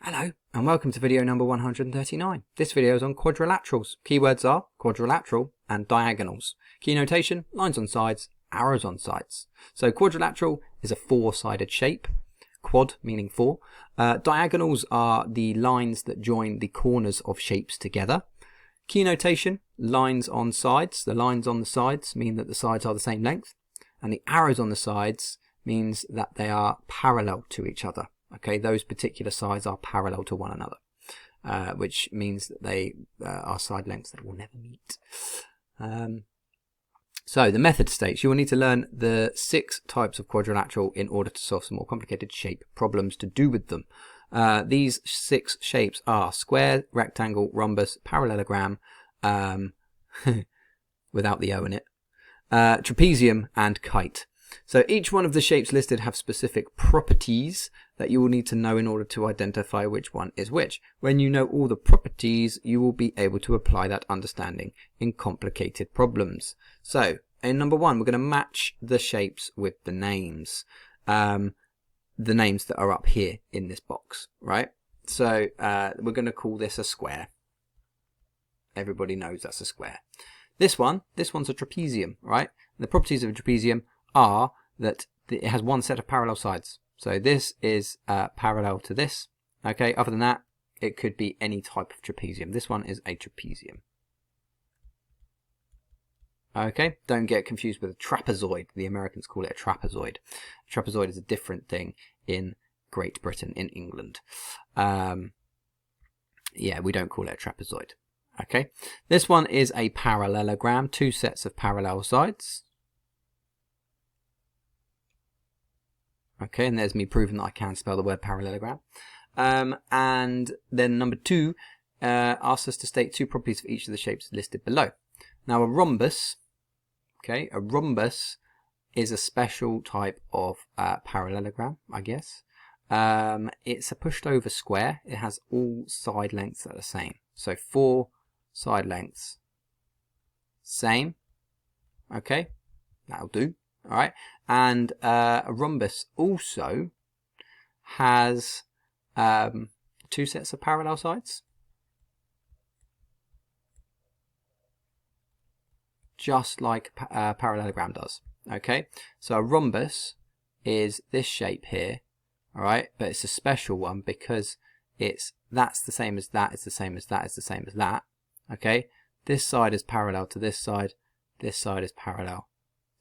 Hello and welcome to video number 139. This video is on quadrilaterals. Keywords are quadrilateral and diagonals. Key notation: lines on sides, arrows on sides. So quadrilateral is a four-sided shape. Quad meaning four. Diagonals are the lines that join the corners of shapes together. Key notation: lines on sides. The lines on the sides mean that the sides are the same length, and the arrows on the sides means that they are parallel to each other. Okay, those particular sides are parallel to one another, which means that they are side lengths that will never meet. So the method states you will need to learn the 6 types of quadrilateral in order to solve some more complicated shape problems to do with them. These 6 shapes are square, rectangle, rhombus, parallelogram, without the O in it, trapezium, and kite. So each one of the shapes listed have specific properties that you will need to know in order to identify which one is which. When you know all the properties, you will be able to apply that understanding in complicated problems. So in number 1, we're going to match the shapes with the names. The names that are up here in this box, right? So we're going to call this a square. Everybody knows that's a square. This one's a trapezium, right? And the properties of a trapezium are that it has one set of parallel sides. So this is parallel to this. Okay, other than that, it could be any type of trapezium. This one is a trapezium. Okay, don't get confused with a trapezoid. The Americans call it a trapezoid. A trapezoid is a different thing in Great Britain, in England. Yeah, we don't call it a trapezoid. Okay, this one is a parallelogram, 2 sets of parallel sides. Okay, and there's me proving that I can spell the word parallelogram. And then number 2 asks us to state 2 properties for each of the shapes listed below. Now a rhombus, okay, a rhombus is a special type of parallelogram, I guess. It's a pushed over square. It has all side lengths that are the same. So 4 side lengths, same. Okay, that'll do. All right, and a rhombus also has 2 sets of parallel sides, just like a parallelogram does. Okay, so a rhombus is this shape here, all right, but it's a special one because that's the same as that, it's the same as that, it's the same as that. Okay, this side is parallel to this side is parallel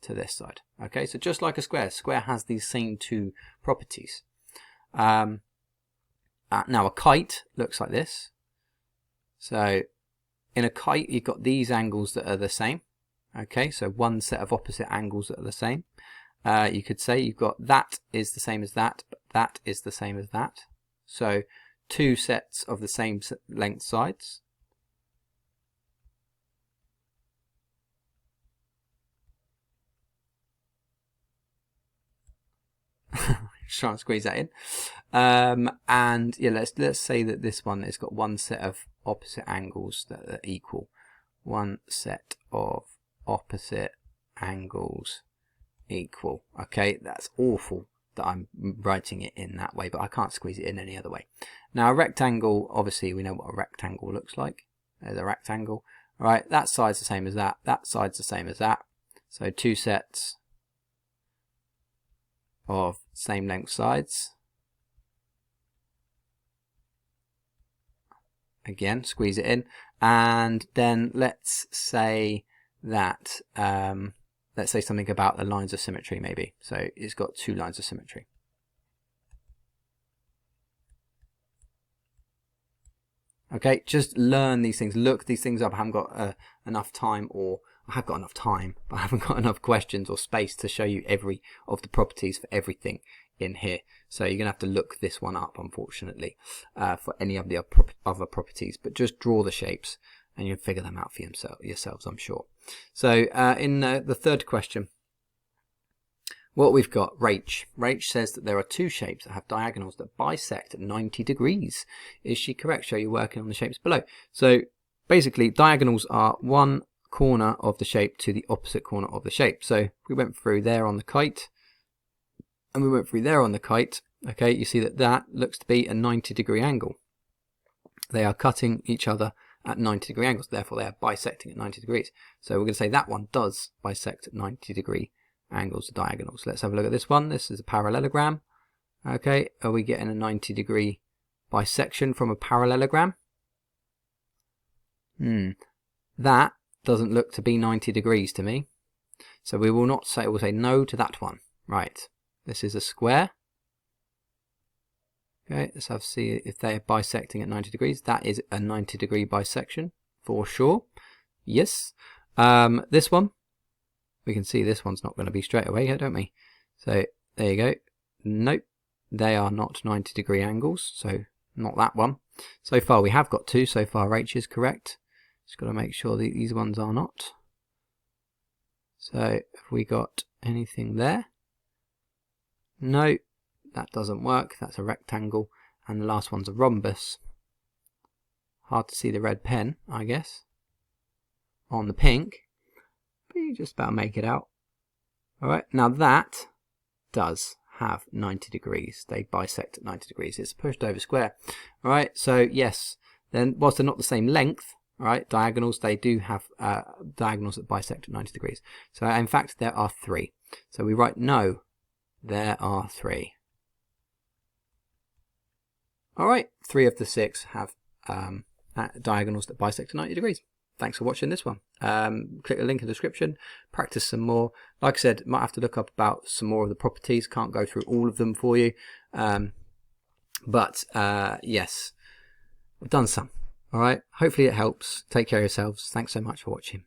to this side. Okay, so just like a square has these same 2 properties. Now a kite looks like this. So in a kite you've got these angles that are the same. Okay, so one set of opposite angles that are the same. You could say you've got that is the same as that, but that is the same as that. So 2 sets of the same length sides. Try and squeeze that in, and yeah, let's say that this one has got one set of opposite angles that are equal. One set of opposite angles equal. Okay, that's awful that I'm writing it in that way, but I can't squeeze it in any other way. Now a rectangle, obviously we know what a rectangle looks like. There's a rectangle. All right, that side's the same as that. That side's the same as that. So 2 sets of same length sides. Again, squeeze it in, and then let's say that let's say something about the lines of symmetry maybe. So it's got 2 lines of symmetry. Okay, just learn these things, look these things up. I haven't got enough time, or I have got enough time, but I haven't got enough questions or space to show you every of the properties for everything in here. So you're going to have to look this one up, unfortunately, for any of the other properties. But just draw the shapes and you'll figure them out for yourselves, I'm sure. So in the third question, what we've got, Rach says that there are 2 shapes that have diagonals that bisect at 90 degrees. Is she correct? Show you working on the shapes below. So basically, diagonals are one corner of the shape to the opposite corner of the shape. So we went through there on the kite, and we went through there on the kite. okay, you see that that looks to be a 90-degree angle. They are cutting each other at 90-degree angles, therefore they are bisecting at 90 degrees. So we're going to say that one does bisect at 90-degree angles, diagonals. Let's have a look at this one. This is a parallelogram. Okay, are we getting a 90-degree bisection from a parallelogram? That doesn't look to be 90 degrees to me. So we will not say, we'll say no to that one. Right, this is a square. Okay, let's have see if they're bisecting at 90 degrees. That is a 90-degree bisection for sure. Yes. This one, we can see this one's not going to be straight away here, don't we? So there you go. Nope, they are not 90-degree angles, so not that one. So far we have got two. So far H is correct. Just got to make sure that these ones are not. So have we got anything there? No, that doesn't work. That's a rectangle. And the last one's a rhombus. Hard to see the red pen, I guess, on the pink. But you just about make it out. Alright, now that does have 90 degrees. They bisect at 90 degrees. It's a pushed over square. Alright, so yes, then whilst they're not the same length, alright, diagonals, they do have diagonals that bisect at 90 degrees. So in fact, there are three. So we write no, there are three. Alright, 3 of the 6 have diagonals that bisect at 90 degrees. Thanks for watching this one. Click the link in the description, practice some more. Like I said, might have to look up about some more of the properties. Can't go through all of them for you. Yes, I've done some. Alright, hopefully it helps. Take care of yourselves. Thanks so much for watching.